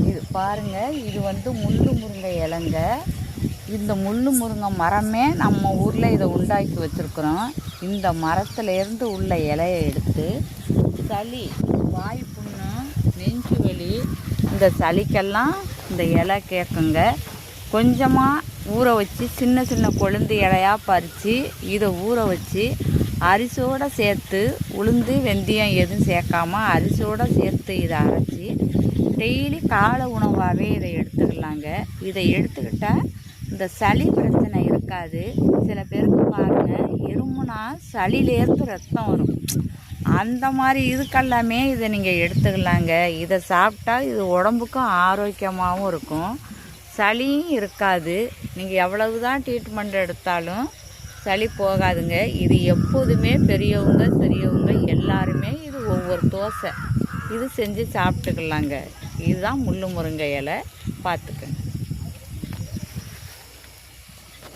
இது பாருங்கள், இது வந்து முள்ளு முருங்கை இலைங்க. இந்த முள்ளு முருங்கை மரமே நம்ம ஊரில் இதை உண்டாக்கி வச்சுருக்குறோம். இந்த மரத்துலேருந்து உள்ள இலையை எடுத்து சளி, வாய் புண்ணு, நெஞ்சு வலி, இந்த சளிக்கெல்லாம் இந்த இலை கேட்குங்க. கொஞ்சமாக ஊற வச்சு சின்ன சின்ன கொழுந்து இலையாக பறித்து இதை ஊற வச்சு அரிசியோடு சேர்த்து, உளுந்து வெந்தயம் எதுவும் சேர்க்காம அரிசியோடு சேர்த்து இதை அரைச்சி டெய்லி காலை உணவாகவே இதை எடுத்துக்கலாங்க. இதை எடுத்துக்கிட்டால் இந்த சளி பிரச்சனை இருக்காது. சில பேருக்கு பாருங்கள், இருமுனா சளியிலேருந்து ரத்தம் வரும். அந்த மாதிரி இதுக்கெல்லாமே இதை நீங்கள் எடுத்துக்கலாங்க. இதை சாப்பிட்டா இது உடம்புக்கும் ஆரோக்கியமாகவும் இருக்கும், சளியும் இருக்காது. நீங்கள் எவ்வளவு தான் ட்ரீட்மெண்ட் எடுத்தாலும் சளி போகாதுங்க. இது எப்போதுமே பெரியவங்க சிறியவங்க எல்லாருமே இது ஒவ்வொரு தோசை இது செஞ்சு சாப்பிட்டுக்கலாங்க. இதுதான் முள்ளு முருங்கை இலை. பார்த்துக்கங்க.